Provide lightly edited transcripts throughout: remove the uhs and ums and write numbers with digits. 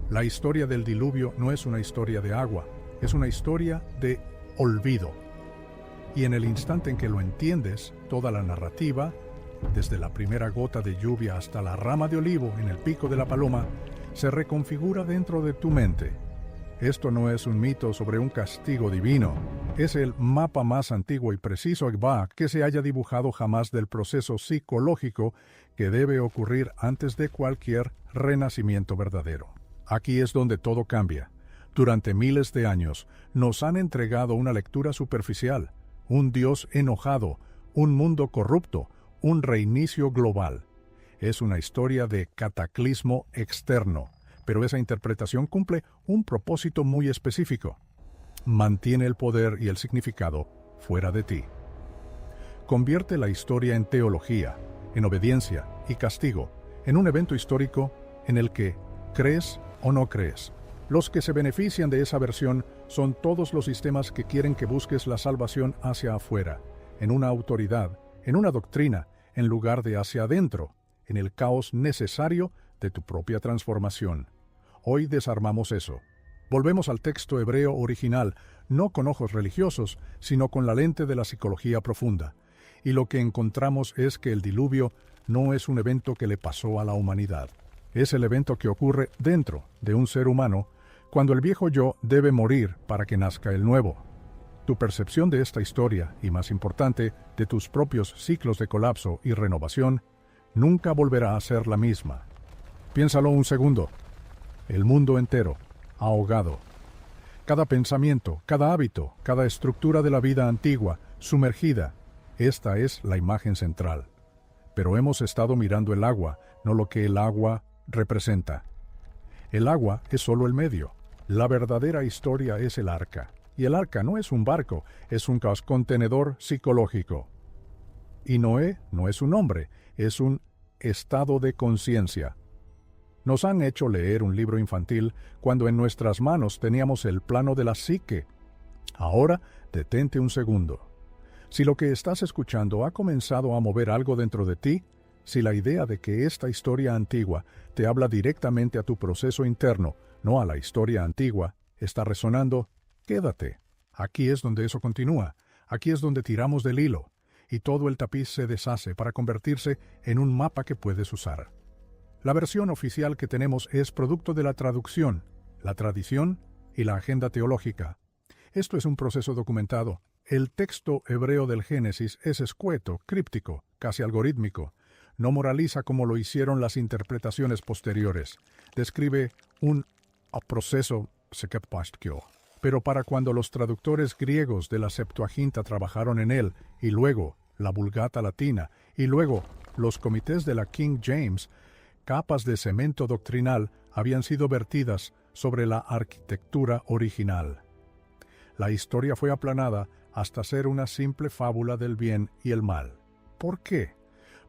La historia del diluvio no es una historia de agua, es una historia de olvido. Y en el instante en que lo entiendes, toda la narrativa, desde la primera gota de lluvia hasta la rama de olivo en el pico de la paloma, se reconfigura dentro de tu mente. Esto no es un mito sobre un castigo divino, es el mapa más antiguo y preciso que se haya dibujado jamás del proceso psicológico que debe ocurrir antes de cualquier renacimiento verdadero. Aquí es donde todo cambia. Durante miles de años nos han entregado una lectura superficial, un Dios enojado, un mundo corrupto, un reinicio global. Es una historia de cataclismo externo, pero esa interpretación cumple un propósito muy específico. Mantiene el poder y el significado fuera de ti. Convierte la historia en teología, en obediencia y castigo, en un evento histórico en el que crees o no crees. Los que se benefician de esa versión son todos los sistemas que quieren que busques la salvación hacia afuera, en una autoridad, en una doctrina, en lugar de hacia adentro, en el caos necesario de tu propia transformación. Hoy desarmamos eso. Volvemos al texto hebreo original, no con ojos religiosos, sino con la lente de la psicología profunda. Y lo que encontramos es que el diluvio no es un evento que le pasó a la humanidad. Es el evento que ocurre dentro de un ser humano cuando el viejo yo debe morir para que nazca el nuevo. Tu percepción de esta historia, y más importante, de tus propios ciclos de colapso y renovación, nunca volverá a ser la misma. Piénsalo un segundo. El mundo entero, ahogado. Cada pensamiento, cada hábito, cada estructura de la vida antigua, sumergida. Esta es la imagen central. Pero hemos estado mirando el agua, no lo que el agua representa. El agua es solo el medio. La verdadera historia es el arca. Y el arca no es un barco, es un contenedor psicológico. Y Noé no es un hombre, es un estado de conciencia. Nos han hecho leer un libro infantil cuando en nuestras manos teníamos el plano de la psique. Ahora, detente un segundo. Si lo que estás escuchando ha comenzado a mover algo dentro de ti, si la idea de que esta historia antigua te habla directamente a tu proceso interno, no a la historia antigua, está resonando, quédate. Aquí es donde eso continúa. Aquí es donde tiramos del hilo. Y todo el tapiz se deshace para convertirse en un mapa que puedes usar. La versión oficial que tenemos es producto de la traducción, la tradición y la agenda teológica. Esto es un proceso documentado. El texto hebreo del Génesis es escueto, críptico, casi algorítmico. No moraliza como lo hicieron las interpretaciones posteriores. Describe un proceso psicológico. Pero para cuando los traductores griegos de la Septuaginta trabajaron en él, y luego la Vulgata latina, y luego los comités de la King James, capas de cemento doctrinal habían sido vertidas sobre la arquitectura original. La historia fue aplanada hasta ser una simple fábula del bien y el mal. ¿Por qué?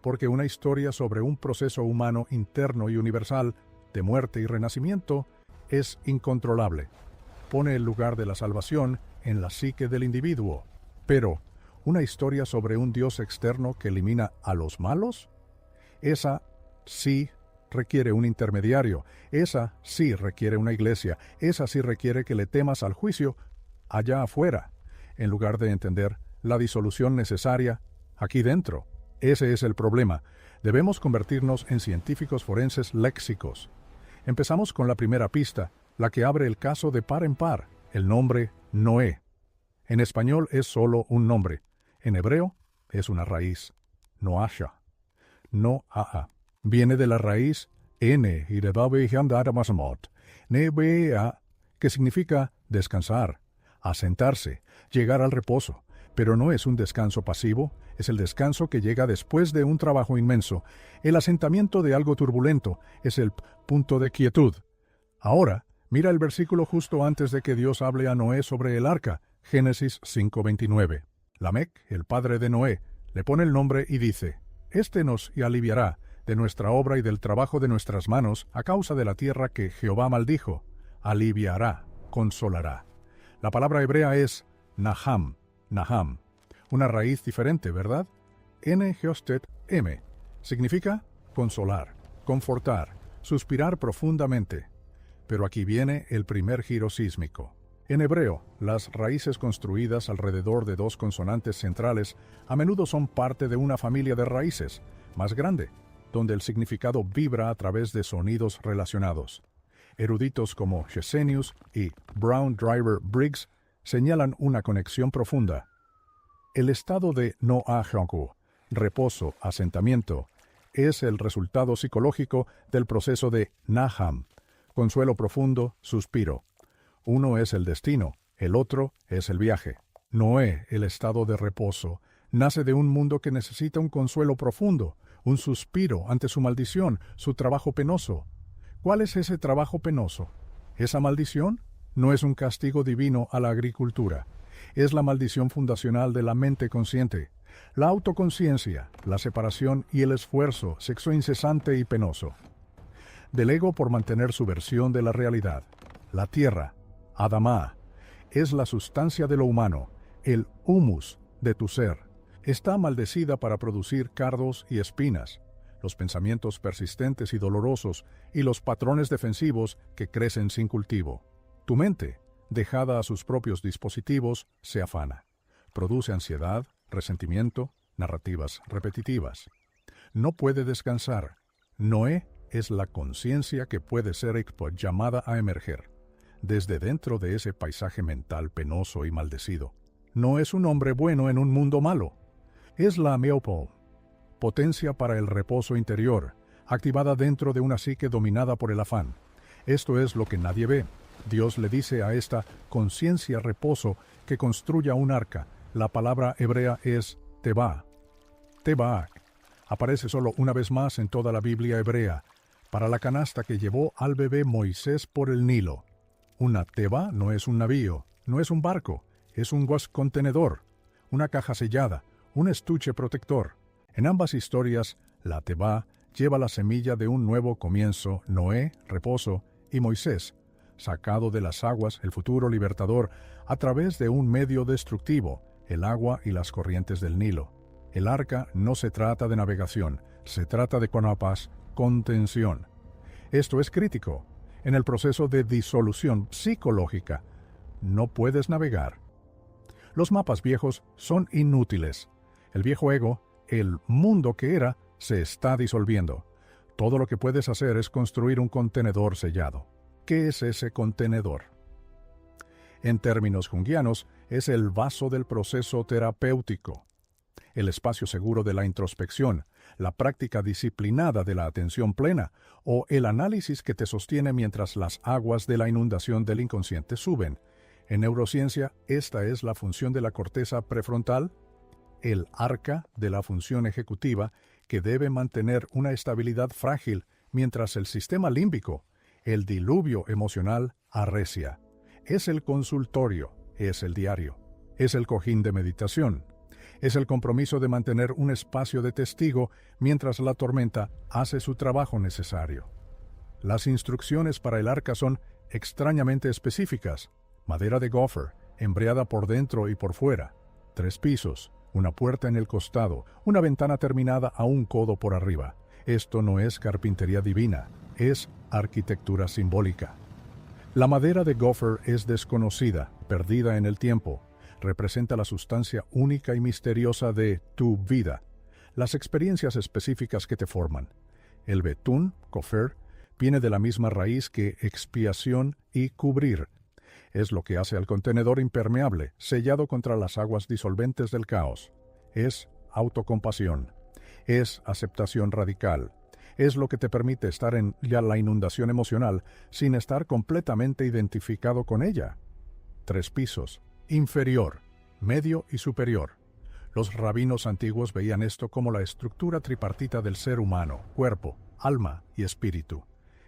Porque una historia sobre un proceso humano interno y universal, de muerte y renacimiento, es incontrolable. Pone el lugar de la salvación en la psique del individuo. Pero, ¿una historia sobre un Dios externo que elimina a los malos? Esa sí requiere un intermediario, esa sí requiere una iglesia, esa sí requiere que le temas al juicio allá afuera, en lugar de entender la disolución necesaria aquí dentro. Ese es el problema. Debemos convertirnos en científicos forenses léxicos. Empezamos con la primera pista, la que abre el caso de par en par, el nombre Noé. En español es solo un nombre. En hebreo es una raíz, Noasha. Noaa. Viene de la raíz N, que significa descansar, asentarse, llegar al reposo. Pero no es un descanso pasivo, es el descanso que llega después de un trabajo inmenso. El asentamiento de algo turbulento es el punto de quietud. Ahora, mira el versículo justo antes de que Dios hable a Noé sobre el arca, Génesis 5:29. Lamec, el padre de Noé, le pone el nombre y dice, «Este nos aliviará de nuestra obra y del trabajo de nuestras manos a causa de la tierra que Jehová maldijo. Aliviará, consolará». La palabra hebrea es Naham, una raíz diferente, ¿verdad? N-Geostet-M. Significa consolar, confortar, suspirar profundamente. Pero aquí viene el primer giro sísmico. En hebreo, las raíces construidas alrededor de dos consonantes centrales a menudo son parte de una familia de raíces más grande, donde el significado vibra a través de sonidos relacionados. Eruditos como Chesenius y Brown Driver Briggs señalan una conexión profunda. El estado de No'ajoku, reposo, asentamiento, es el resultado psicológico del proceso de Naham, consuelo profundo, suspiro. Uno es el destino, el otro es el viaje. Noé, el estado de reposo, nace de un mundo que necesita un consuelo profundo, un suspiro ante su maldición, su trabajo penoso. ¿Cuál es ese trabajo penoso? ¿Esa maldición? No es un castigo divino a la agricultura. Es la maldición fundacional de la mente consciente. La autoconciencia, la separación y el esfuerzo, sexo incesante y penoso. Del ego por mantener su versión de la realidad. La tierra, Adamá, es la sustancia de lo humano, el humus de tu ser. Está maldecida para producir cardos y espinas, los pensamientos persistentes y dolorosos y los patrones defensivos que crecen sin cultivo. Tu mente, dejada a sus propios dispositivos, se afana. Produce ansiedad, resentimiento, narrativas repetitivas. No puede descansar. Noé es la conciencia que puede ser llamada a emerger, desde dentro de ese paisaje mental penoso y maldecido. No es un hombre bueno en un mundo malo. Es la Meopol, potencia para el reposo interior, activada dentro de una psique dominada por el afán. Esto es lo que nadie ve. Dios le dice a esta conciencia reposo que construya un arca. La palabra hebrea es Teba. Teba aparece solo una vez más en toda la Biblia hebrea, para la canasta que llevó al bebé Moisés por el Nilo. Una teba no es un navío, no es un barco, es un contenedor, una caja sellada, un estuche protector. En ambas historias, la teba lleva la semilla de un nuevo comienzo, Noé, reposo, y Moisés, sacado de las aguas, el futuro libertador, a través de un medio destructivo, el agua y las corrientes del Nilo. El arca no se trata de navegación, se trata de contención. Esto es crítico. En el proceso de disolución psicológica, no puedes navegar. Los mapas viejos son inútiles. El viejo ego, el mundo que era, se está disolviendo. Todo lo que puedes hacer es construir un contenedor sellado. ¿Qué es ese contenedor? En términos junguianos, es el vaso del proceso terapéutico, el espacio seguro de la introspección, la práctica disciplinada de la atención plena o el análisis que te sostiene mientras las aguas de la inundación del inconsciente suben. En neurociencia, esta es la función de la corteza prefrontal, el arca de la función ejecutiva que debe mantener una estabilidad frágil mientras el sistema límbico, el diluvio emocional, arrecia. Es el consultorio, es el diario, es el cojín de meditación. Es el compromiso de mantener un espacio de testigo mientras la tormenta hace su trabajo necesario. Las instrucciones para el arca son extrañamente específicas. Madera de gopher, embreada por dentro y por fuera. 3 pisos, una puerta en el costado, una ventana terminada a un codo por arriba. Esto no es carpintería divina, es arquitectura simbólica. La madera de gopher es desconocida, perdida en el tiempo. Representa la sustancia única y misteriosa de tu vida, las experiencias específicas que te forman. El betún, gopher, viene de la misma raíz que expiación y cubrir. Es lo que hace al contenedor impermeable, sellado contra las aguas disolventes del caos. Es autocompasión. Es aceptación radical. Es lo que te permite estar en la inundación emocional sin estar completamente identificado con ella. 3 pisos. Inferior, medio y superior. Los rabinos antiguos veían esto como la estructura tripartita del ser humano, cuerpo, alma y espíritu.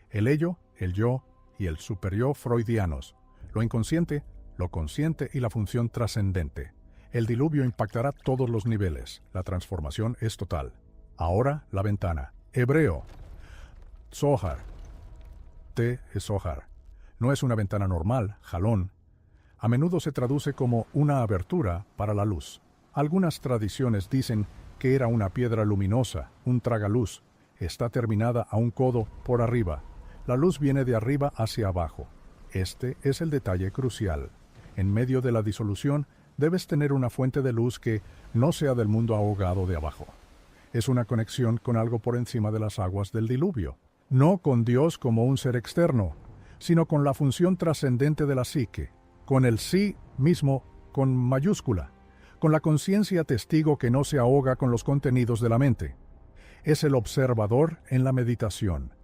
El ello, el yo y el superior freudianos. Lo inconsciente, lo consciente y la función trascendente. El diluvio impactará todos los niveles. La transformación es total. Ahora la ventana. Hebreo. Zohar. Te es Zohar. No es una ventana normal, jalón. A menudo se traduce como una abertura para la luz. Algunas tradiciones dicen que era una piedra luminosa, un tragaluz. Está terminada a un codo por arriba. La luz viene de arriba hacia abajo. Este es el detalle crucial. En medio de la disolución, debes tener una fuente de luz que no sea del mundo ahogado de abajo. Es una conexión con algo por encima de las aguas del diluvio. No con Dios como un ser externo, sino con la función trascendente de la psique, con el sí mismo con mayúscula, con la conciencia testigo que no se ahoga con los contenidos de la mente. Es el observador en la meditación.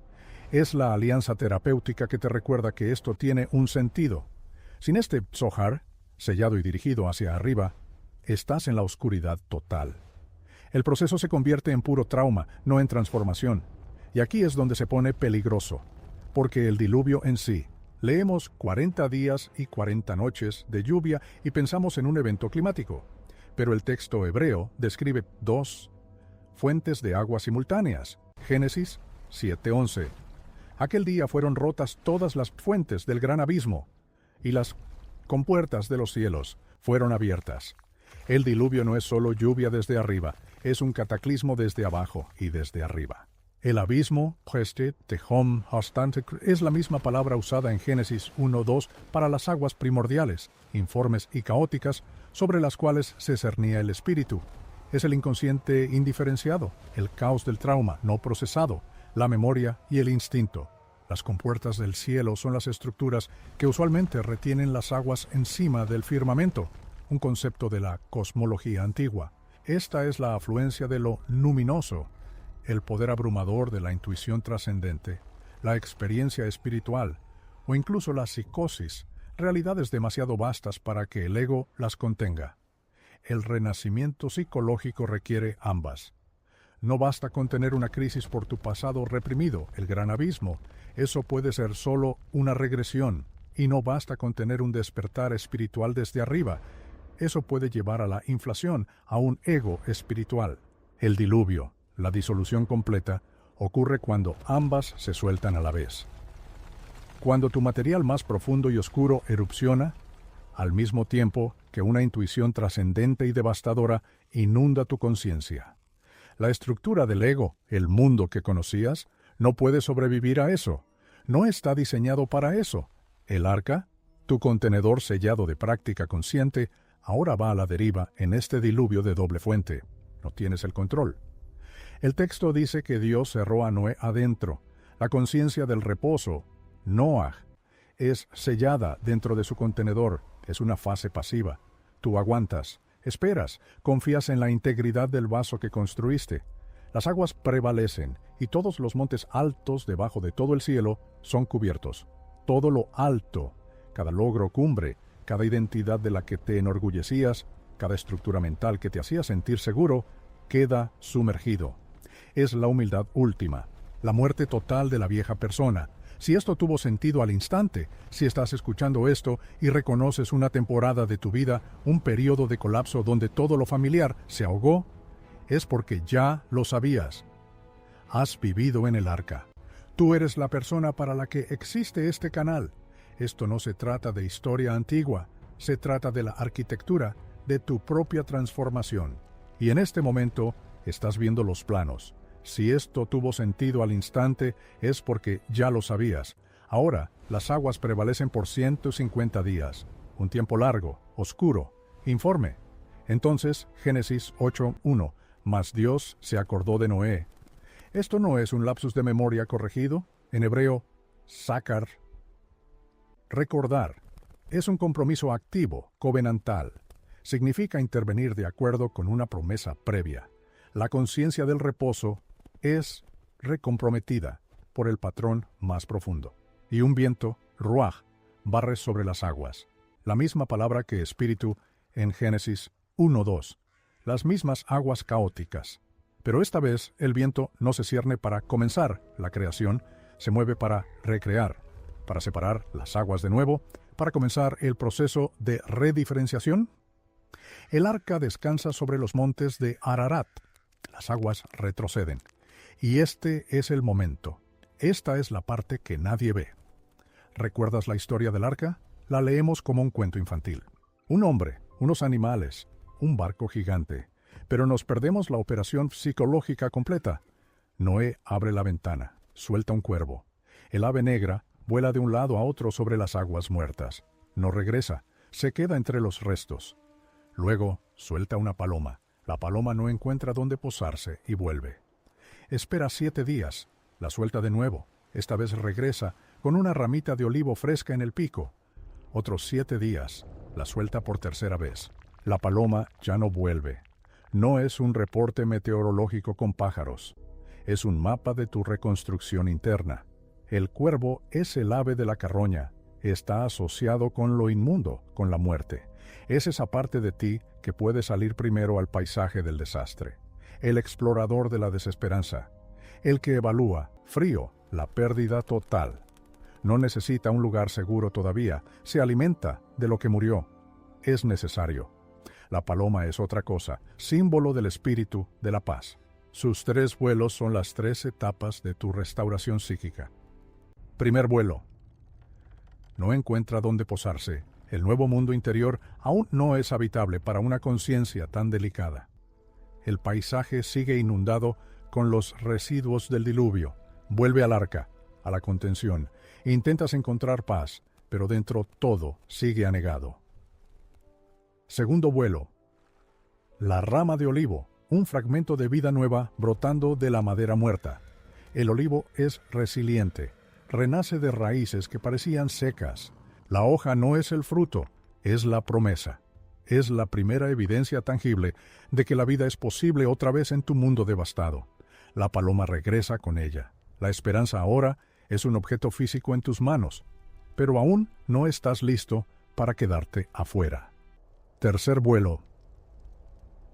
Es la alianza terapéutica que te recuerda que esto tiene un sentido. Sin este Zohar, sellado y dirigido hacia arriba, estás en la oscuridad total. El proceso se convierte en puro trauma, no en transformación. Y aquí es donde se pone peligroso, porque el diluvio en sí, leemos 40 días y 40 noches de lluvia y pensamos en un evento climático, pero el texto hebreo describe dos fuentes de agua simultáneas. Génesis 7:11. Aquel día fueron rotas todas las fuentes del gran abismo, y las compuertas de los cielos fueron abiertas. El diluvio no es solo lluvia desde arriba, es un cataclismo desde abajo y desde arriba. El abismo, Prestet, Tehom, Hastante, es la misma palabra usada en Génesis 1:2 para las aguas primordiales, informes y caóticas, sobre las cuales se cernía el espíritu. Es el inconsciente indiferenciado, el caos del trauma no procesado, la memoria y el instinto. Las compuertas del cielo son las estructuras que usualmente retienen las aguas encima del firmamento, un concepto de la cosmología antigua. Esta es la afluencia de lo luminoso, el poder abrumador de la intuición trascendente, la experiencia espiritual o incluso la psicosis, realidades demasiado vastas para que el ego las contenga. El renacimiento psicológico requiere ambas. No basta con tener una crisis por tu pasado reprimido, el gran abismo. Eso puede ser solo una regresión, y no basta con tener un despertar espiritual desde arriba. Eso puede llevar a la inflación, a un ego espiritual. El diluvio, la disolución completa, ocurre cuando ambas se sueltan a la vez. Cuando tu material más profundo y oscuro erupciona, al mismo tiempo que una intuición trascendente y devastadora inunda tu conciencia. La estructura del ego, el mundo que conocías, no puede sobrevivir a eso. No está diseñado para eso. El arca, tu contenedor sellado de práctica consciente, ahora va a la deriva en este diluvio de doble fuente. No tienes el control. El texto dice que Dios cerró a Noé adentro. La conciencia del reposo, Noah, es sellada dentro de su contenedor. Es una fase pasiva. Tú aguantas, esperas, confías en la integridad del vaso que construiste. Las aguas prevalecen y todos los montes altos debajo de todo el cielo son cubiertos. Todo lo alto, cada logro cumbre, cada identidad de la que te enorgullecías, cada estructura mental que te hacía sentir seguro, queda sumergido. Es la humildad última, la muerte total de la vieja persona. Si esto tuvo sentido al instante, si estás escuchando esto y reconoces una temporada de tu vida, un periodo de colapso donde todo lo familiar se ahogó, es porque ya lo sabías. Has vivido en el arca. Tú eres la persona para la que existe este canal. Esto no se trata de historia antigua, se trata de la arquitectura de tu propia transformación. Y en este momento estás viendo los planos. Si esto tuvo sentido al instante, es porque ya lo sabías. Ahora, las aguas prevalecen por 150 días. Un tiempo largo, oscuro, informe. Entonces, Génesis 8:1. Mas Dios se acordó de Noé. Esto no es un lapsus de memoria corregido. En hebreo, sakar. Recordar. Es un compromiso activo, covenantal. Significa intervenir de acuerdo con una promesa previa. La conciencia del reposo es recomprometida por el patrón más profundo. Y un viento, ruaj, barre sobre las aguas. La misma palabra que espíritu en Génesis 1:2. Las mismas aguas caóticas. Pero esta vez el viento no se cierne para comenzar la creación, se mueve para recrear, para separar las aguas de nuevo, para comenzar el proceso de rediferenciación. El arca descansa sobre los montes de Ararat. Las aguas retroceden. Y este es el momento. Esta es la parte que nadie ve. ¿Recuerdas la historia del arca? La leemos como un cuento infantil. Un hombre, unos animales, un barco gigante. Pero nos perdemos la operación psicológica completa. Noé abre la ventana, suelta un cuervo. El ave negra vuela de un lado a otro sobre las aguas muertas. No regresa, se queda entre los restos. Luego suelta una paloma. La paloma no encuentra dónde posarse y vuelve. Espera 7 días, la suelta de nuevo. Esta vez regresa con una ramita de olivo fresca en el pico. Otros 7 días, la suelta por tercera vez. La paloma ya no vuelve. No es un reporte meteorológico con pájaros. Es un mapa de tu reconstrucción interna. El cuervo es el ave de la carroña. Está asociado con lo inmundo, con la muerte. Es esa parte de ti que puede salir primero al paisaje del desastre. El explorador de la desesperanza. El que evalúa, frío, la pérdida total. No necesita un lugar seguro todavía. Se alimenta de lo que murió. Es necesario. La paloma es otra cosa, símbolo del espíritu de la paz. Sus 3 vuelos son las 3 etapas de tu restauración psíquica. Primer vuelo. No encuentra dónde posarse. El nuevo mundo interior aún no es habitable para una conciencia tan delicada. El paisaje sigue inundado con los residuos del diluvio. Vuelve al arca, a la contención. Intentas encontrar paz, pero dentro todo sigue anegado. Segundo vuelo. La rama de olivo, un fragmento de vida nueva brotando de la madera muerta. El olivo es resiliente, renace de raíces que parecían secas. La hoja no es el fruto, es la promesa. Es la primera evidencia tangible de que la vida es posible otra vez en tu mundo devastado. La paloma regresa con ella. La esperanza ahora es un objeto físico en tus manos, pero aún no estás listo para quedarte afuera. Tercer vuelo.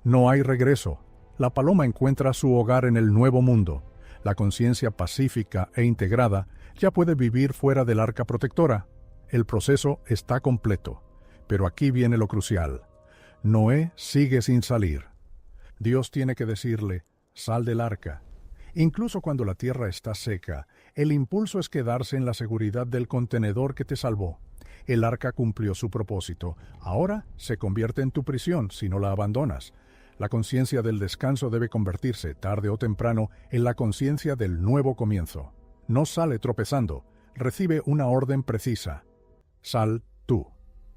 No hay regreso. La paloma encuentra su hogar en el nuevo mundo. La conciencia pacífica e integrada ya puede vivir fuera del arca protectora. El proceso está completo. Pero aquí viene lo crucial. Noé sigue sin salir. Dios tiene que decirle, sal del arca. Incluso cuando la tierra está seca, el impulso es quedarse en la seguridad del contenedor que te salvó. El arca cumplió su propósito. Ahora se convierte en tu prisión si no la abandonas. La conciencia del descanso debe convertirse, tarde o temprano, en la conciencia del nuevo comienzo. No sale tropezando, recibe una orden precisa. Sal tú,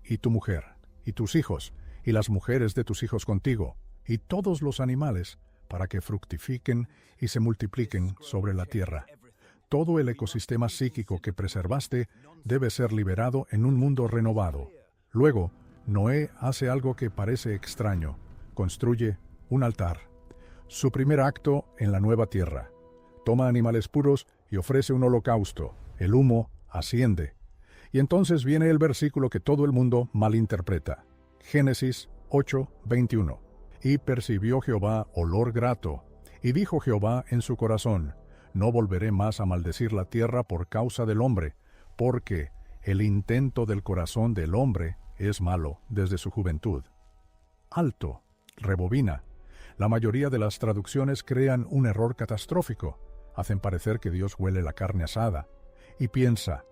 y tu mujer, y tus hijos, y las mujeres de tus hijos contigo, y todos los animales, para que fructifiquen y se multipliquen sobre la tierra. Todo el ecosistema psíquico que preservaste debe ser liberado en un mundo renovado. Luego, Noé hace algo que parece extraño. Construye un altar. Su primer acto en la nueva tierra. Toma animales puros y ofrece un holocausto. El humo asciende. Y entonces viene el versículo que todo el mundo malinterpreta. Génesis 8:21. Y percibió Jehová olor grato. Y dijo Jehová en su corazón, no volveré más a maldecir la tierra por causa del hombre, porque el intento del corazón del hombre es malo desde su juventud. Alto, rebobina. La mayoría de las traducciones crean un error catastrófico. Hacen parecer que Dios huele la carne asada. Y piensa,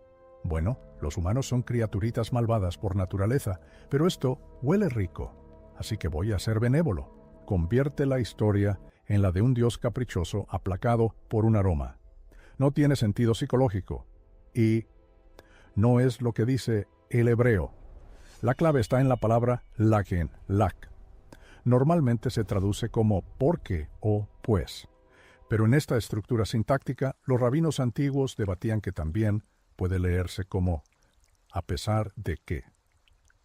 bueno, los humanos son criaturitas malvadas por naturaleza, pero esto huele rico, así que voy a ser benévolo. Convierte la historia en la de un Dios caprichoso aplacado por un aroma. No tiene sentido psicológico y no es lo que dice el hebreo. La clave está en la palabra laken, lak. Normalmente se traduce como porque o pues, pero en esta estructura sintáctica los rabinos antiguos debatían que también puede leerse como a pesar de que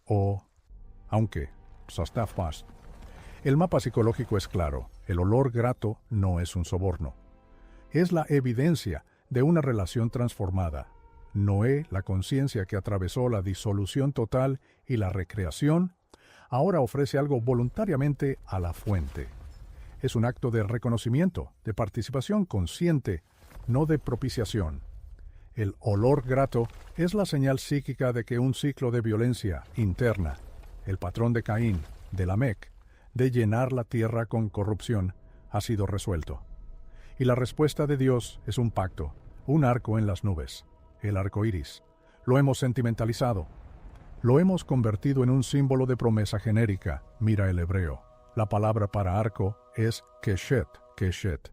o aunque, sastafast. El mapa psicológico es claro, el olor grato no es un soborno. Es la evidencia de una relación transformada. Noé, la conciencia que atravesó la disolución total y la recreación, ahora ofrece algo voluntariamente a la fuente. Es un acto de reconocimiento, de participación consciente, no de propiciación. El olor grato es la señal psíquica de que un ciclo de violencia interna, el patrón de Caín, de Lamec, de llenar la tierra con corrupción, ha sido resuelto. Y la respuesta de Dios es un pacto, un arco en las nubes, el arco iris. Lo hemos sentimentalizado. Lo hemos convertido en un símbolo de promesa genérica. Mira el hebreo. La palabra para arco es keshet, keshet.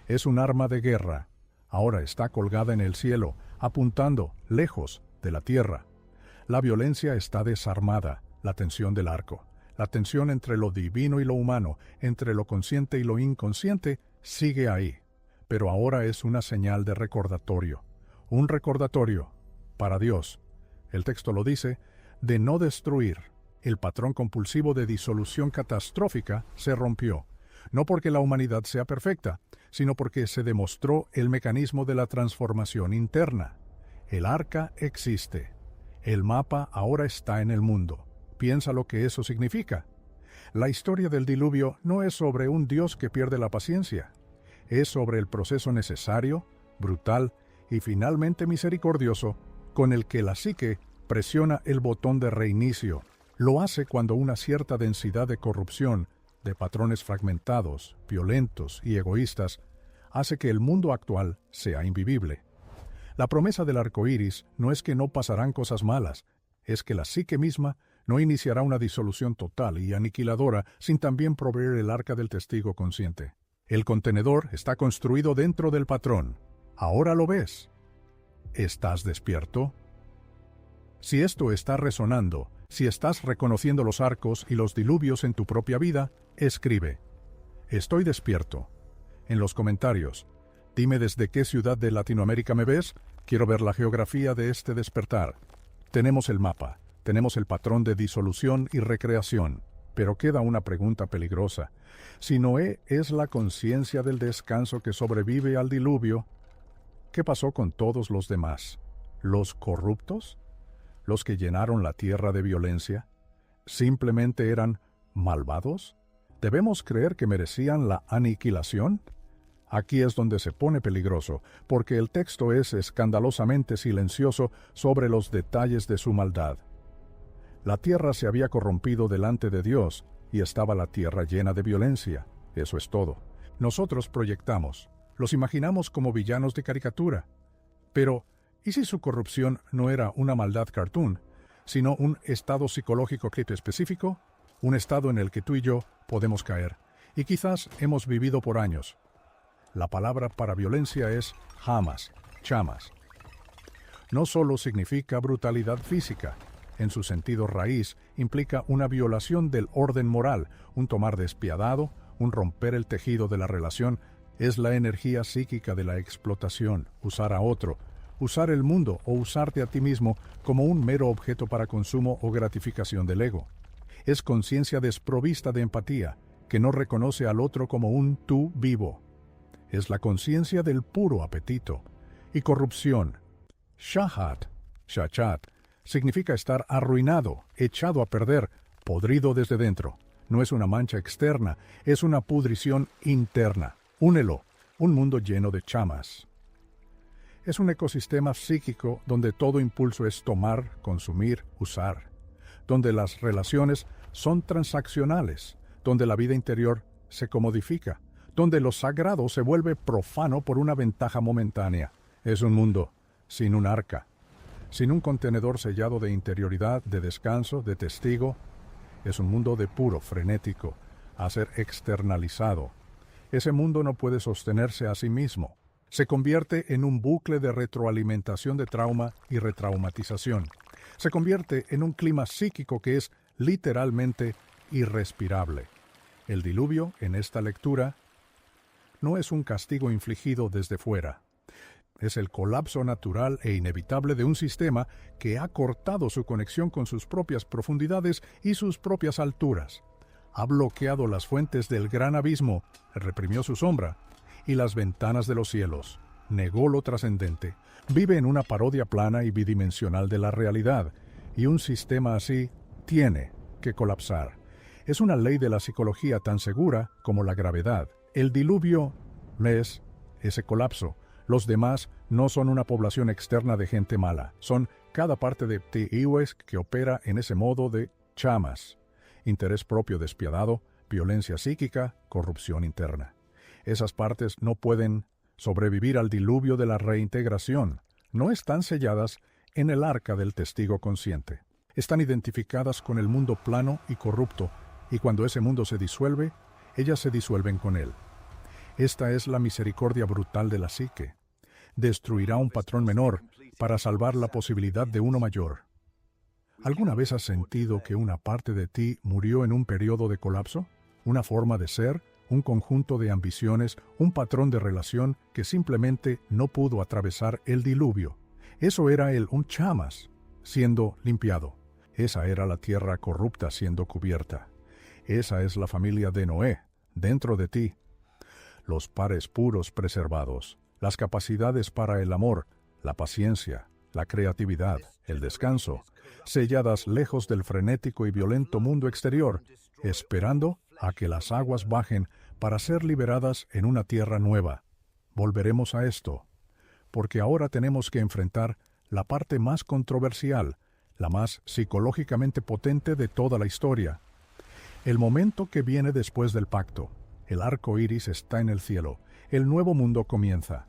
Es un arma de guerra. Ahora está colgada en el cielo, apuntando lejos de la tierra. La violencia está desarmada, la tensión del arco. La tensión entre lo divino y lo humano, entre lo consciente y lo inconsciente, sigue ahí. Pero ahora es una señal de recordatorio. Un recordatorio para Dios. El texto lo dice, de no destruir. El patrón compulsivo de disolución catastrófica se rompió. No porque la humanidad sea perfecta, sino porque se demostró el mecanismo de la transformación interna. El arca existe. El mapa ahora está en el mundo. Piensa lo que eso significa. La historia del diluvio no es sobre un Dios que pierde la paciencia. Es sobre el proceso necesario, brutal y finalmente misericordioso con el que la psique presiona el botón de reinicio. Lo hace cuando una cierta densidad de corrupción, de patrones fragmentados, violentos y egoístas, hace que el mundo actual sea invivible. La promesa del arco iris no es que no pasarán cosas malas, es que la psique misma no iniciará una disolución total y aniquiladora sin también proveer el arca del testigo consciente. El contenedor está construido dentro del patrón. Ahora lo ves. ¿Estás despierto? Si esto está resonando, si estás reconociendo los arcos y los diluvios en tu propia vida, escribe: Estoy despierto. En los comentarios, dime desde qué ciudad de Latinoamérica me ves. Quiero ver la geografía de este despertar. Tenemos el mapa, tenemos el patrón de disolución y recreación, pero queda una pregunta peligrosa. Si Noé es la conciencia del descanso que sobrevive al diluvio, ¿qué pasó con todos los demás? ¿Los corruptos? ¿Los que llenaron la tierra de violencia? ¿Simplemente eran malvados? ¿Debemos creer que merecían la aniquilación? Aquí es donde se pone peligroso, porque el texto es escandalosamente silencioso sobre los detalles de su maldad. La tierra se había corrompido delante de Dios, y estaba la tierra llena de violencia. Eso es todo. Nosotros proyectamos, los imaginamos como villanos de caricatura. Pero, ¿y si su corrupción no era una maldad cartoon, sino un estado psicológico específico? Un estado en el que tú y yo podemos caer, y quizás hemos vivido por años. La palabra para violencia es hamas, chamas. No solo significa brutalidad física, en su sentido raíz implica una violación del orden moral, un tomar despiadado, un romper el tejido de la relación. Es la energía psíquica de la explotación, usar a otro, usar el mundo o usarte a ti mismo como un mero objeto para consumo o gratificación del ego. Es conciencia desprovista de empatía, que no reconoce al otro como un tú vivo. Es la conciencia del puro apetito. Y corrupción. Shahat, shachat, significa estar arruinado, echado a perder, podrido desde dentro. No es una mancha externa, es una pudrición interna. Únelo, un mundo lleno de chamas. Es un ecosistema psíquico donde todo impulso es tomar, consumir, usar. Donde las relaciones son transaccionales, donde la vida interior se comodifica, donde lo sagrado se vuelve profano por una ventaja momentánea. Es un mundo sin un arca, sin un contenedor sellado de interioridad, de descanso, de testigo. Es un mundo de puro, frenético, a ser externalizado. Ese mundo no puede sostenerse a sí mismo. Se convierte en un bucle de retroalimentación de trauma y retraumatización. Se convierte en un clima psíquico que es literalmente irrespirable. El diluvio, en esta lectura, no es un castigo infligido desde fuera. Es el colapso natural e inevitable de un sistema que ha cortado su conexión con sus propias profundidades y sus propias alturas. Ha bloqueado las fuentes del gran abismo, reprimió su sombra, y las ventanas de los cielos. Negó lo trascendente. Vive en una parodia plana y bidimensional de la realidad, y un sistema así tiene que colapsar. Es una ley de la psicología tan segura como la gravedad. El diluvio es ese colapso. Los demás no son una población externa de gente mala. Son cada parte de Tiiwes que opera en ese modo de chamas. Interés propio despiadado, violencia psíquica, corrupción interna. Esas partes no pueden sobrevivir al diluvio de la reintegración. No están selladas en el arca del testigo consciente. Están identificadas con el mundo plano y corrupto, y cuando ese mundo se disuelve, ellas se disuelven con él. Esta es la misericordia brutal de la psique. destruirá un patrón menor para salvar la posibilidad de uno mayor. ¿Alguna vez has sentido que una parte de ti murió en un periodo de colapso? ¿Una forma de ser? ¿Un conjunto de ambiciones? ¿Un patrón de relación que simplemente no pudo atravesar el diluvio? Eso era un chamas siendo limpiado. Esa era la tierra corrupta siendo cubierta. Esa es la familia de Noé, dentro de ti. Los pares puros preservados, las capacidades para el amor, la paciencia, la creatividad, el descanso, selladas lejos del frenético y violento mundo exterior, esperando a que las aguas bajen para ser liberadas en una tierra nueva. Volveremos a esto, porque ahora tenemos que enfrentar la parte más controversial, la más psicológicamente potente de toda la historia. El momento que viene después del pacto. El arco iris está en el cielo. El nuevo mundo comienza.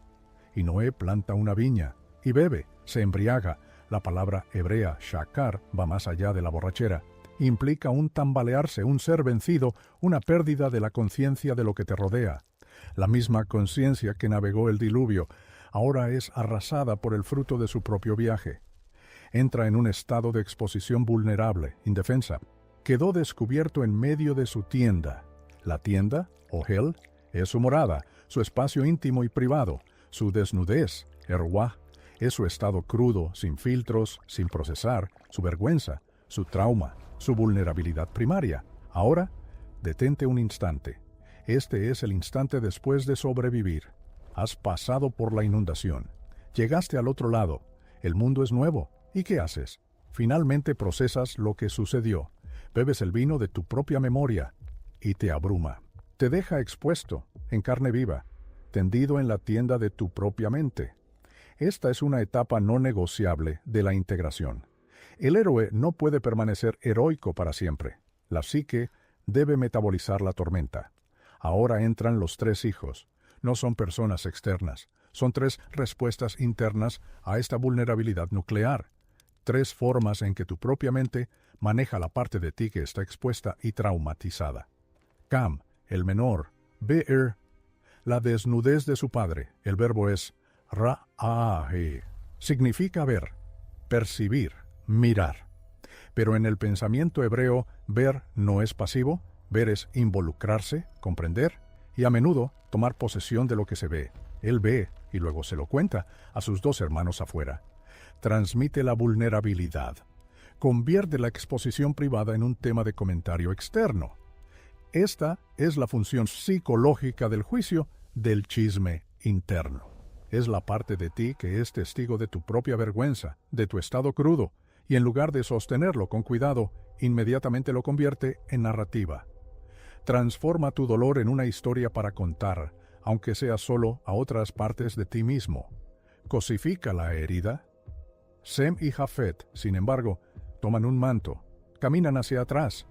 Y Noé planta una viña y bebe, se embriaga. La palabra hebrea, shakar, va más allá de la borrachera. Implica un tambalearse, un ser vencido, una pérdida de la conciencia de lo que te rodea. La misma conciencia que navegó el diluvio, ahora es arrasada por el fruto de su propio viaje. Entra en un estado de exposición vulnerable, indefensa. Quedó descubierto en medio de su tienda. La tienda, o Hel, es su morada, su espacio íntimo y privado, su desnudez, Erwa, es su estado crudo, sin filtros, sin procesar, su vergüenza, su trauma, su vulnerabilidad primaria. Ahora, detente un instante. Este es el instante después de sobrevivir. Has pasado por la inundación. Llegaste al otro lado. El mundo es nuevo. ¿Y qué haces? Finalmente procesas lo que sucedió. Bebes el vino de tu propia memoria y te abruma. Te deja expuesto, en carne viva, tendido en la tienda de tu propia mente. Esta es una etapa no negociable de la integración. El héroe no puede permanecer heroico para siempre. La psique debe metabolizar la tormenta. Ahora entran los tres hijos. No son personas externas. Son tres respuestas internas a esta vulnerabilidad nuclear. Tres formas en que tu propia mente maneja la parte de ti que está expuesta y traumatizada. Cam, el menor, Be'er, la desnudez de su padre. El verbo es ra'ahe. Significa ver, percibir, mirar. Pero en el pensamiento hebreo, ver no es pasivo, ver es involucrarse, comprender y a menudo tomar posesión de lo que se ve. Él ve y luego se lo cuenta a sus dos hermanos afuera. Transmite la vulnerabilidad. Convierte la exposición privada en un tema de comentario externo. Esta es la función psicológica del juicio del chisme interno. Es la parte de ti que es testigo de tu propia vergüenza, de tu estado crudo, y en lugar de sostenerlo con cuidado, inmediatamente lo convierte en narrativa. Transforma tu dolor en una historia para contar, aunque sea solo a otras partes de ti mismo. Cosifica la herida. Sem y Jafet, sin embargo, toman un manto, caminan hacia atrás,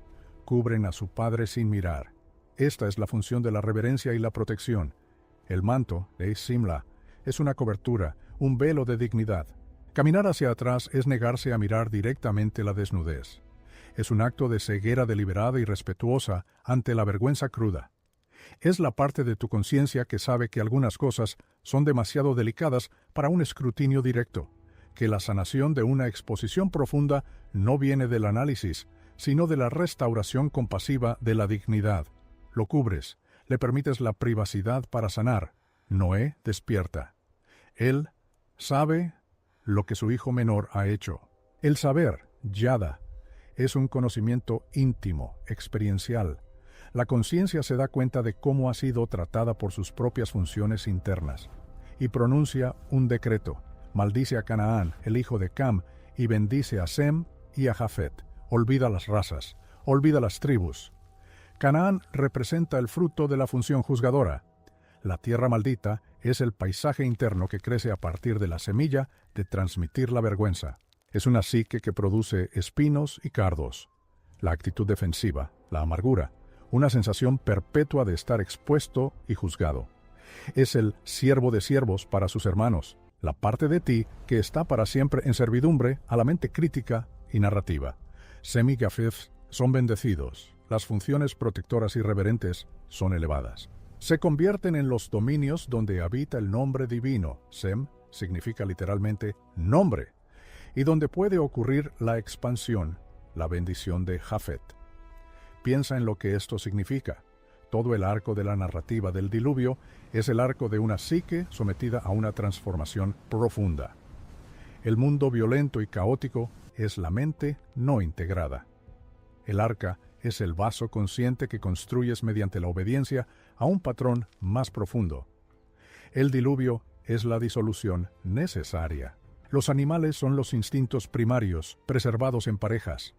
cubren a su padre sin mirar. Esta es la función de la reverencia y la protección. El manto, Simla, es una cobertura, un velo de dignidad. Caminar hacia atrás es negarse a mirar directamente la desnudez. Es un acto de ceguera deliberada y respetuosa ante la vergüenza cruda. Es la parte de tu conciencia que sabe que algunas cosas son demasiado delicadas para un escrutinio directo, que la sanación de una exposición profunda no viene del análisis, sino de la restauración compasiva de la dignidad. Lo cubres, le permites la privacidad para sanar. Noé despierta. Él sabe lo que su hijo menor ha hecho. El saber, yada, es un conocimiento íntimo, experiencial. La conciencia se da cuenta de cómo ha sido tratada por sus propias funciones internas y pronuncia un decreto. Maldice a Canaán, el hijo de Cam, y bendice a Sem y a Jafet. Olvida las razas, olvida las tribus. Canaán representa el fruto de la función juzgadora. La tierra maldita es el paisaje interno que crece a partir de la semilla de transmitir la vergüenza. Es una psique que produce espinos y cardos. La actitud defensiva, la amargura, una sensación perpetua de estar expuesto y juzgado. Es el siervo de siervos para sus hermanos, la parte de ti que está para siempre en servidumbre a la mente crítica y narrativa. Sem y Jafet son bendecidos, las funciones protectoras y reverentes son elevadas. Se convierten en los dominios donde habita el nombre divino, Sem significa literalmente nombre, y donde puede ocurrir la expansión, la bendición de Jafet. Piensa en lo que esto significa. Todo el arco de la narrativa del diluvio es el arco de una psique sometida a una transformación profunda. El mundo violento y caótico es la mente no integrada. El arca es el vaso consciente que construyes mediante la obediencia a un patrón más profundo. El diluvio es la disolución necesaria. Los animales son los instintos primarios, preservados en parejas.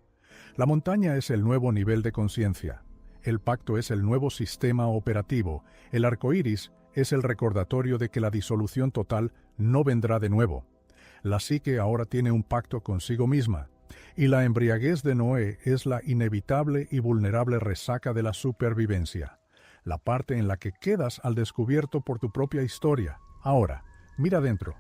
La montaña es el nuevo nivel de conciencia. El pacto es el nuevo sistema operativo. El arco iris es el recordatorio de que la disolución total no vendrá de nuevo. La psique ahora tiene un pacto consigo misma, y la embriaguez de Noé es la inevitable y vulnerable resaca de la supervivencia, la parte en la que quedas al descubierto por tu propia historia. Ahora, mira dentro.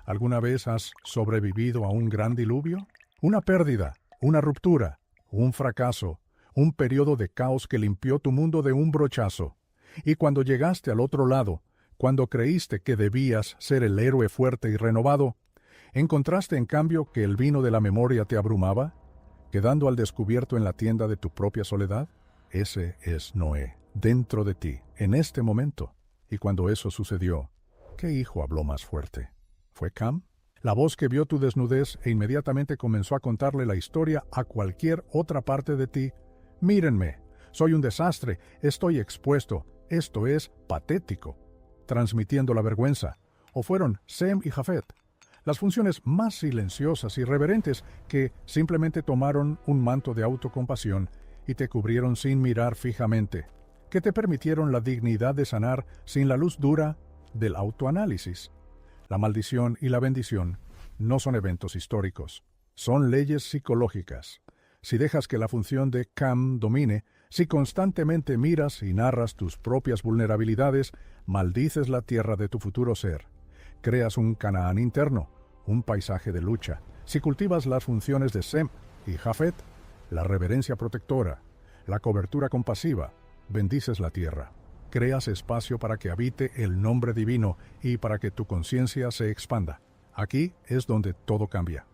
¿Alguna vez has sobrevivido a un gran diluvio? ¿Una pérdida, una ruptura, un fracaso, un periodo de caos que limpió tu mundo de un brochazo? Y cuando llegaste al otro lado, cuando creíste que debías ser el héroe fuerte y renovado, ¿encontraste en cambio que el vino de la memoria te abrumaba, quedando al descubierto en la tienda de tu propia soledad? Ese es Noé, dentro de ti, en este momento. Y cuando eso sucedió, ¿qué hijo habló más fuerte? ¿Fue Cam? La voz que vio tu desnudez e inmediatamente comenzó a contarle la historia a cualquier otra parte de ti. Mírenme, soy un desastre, estoy expuesto, esto es patético, transmitiendo la vergüenza. ¿O fueron Sem y Jafet, las funciones más silenciosas y reverentes que simplemente tomaron un manto de autocompasión y te cubrieron sin mirar fijamente, que te permitieron la dignidad de sanar sin la luz dura del autoanálisis? La maldición y la bendición no son eventos históricos, son leyes psicológicas. Si dejas que la función de Cam domine, si constantemente miras y narras tus propias vulnerabilidades, maldices la tierra de tu futuro ser. Creas un Canaán interno, un paisaje de lucha. Si cultivas las funciones de Sem y Jafet, la reverencia protectora, la cobertura compasiva, bendices la tierra. Creas espacio para que habite el nombre divino y para que tu conciencia se expanda. Aquí es donde todo cambia.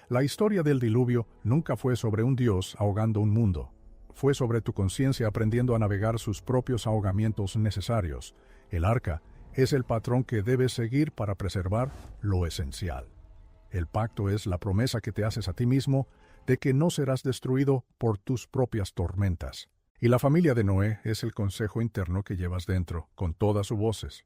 La historia del diluvio nunca fue sobre un Dios ahogando un mundo. Fue sobre tu conciencia aprendiendo a navegar sus propios ahogamientos necesarios. El arca es el patrón que debes seguir para preservar lo esencial. El pacto es la promesa que te haces a ti mismo de que no serás destruido por tus propias tormentas. Y la familia de Noé es el consejo interno que llevas dentro, con todas sus voces.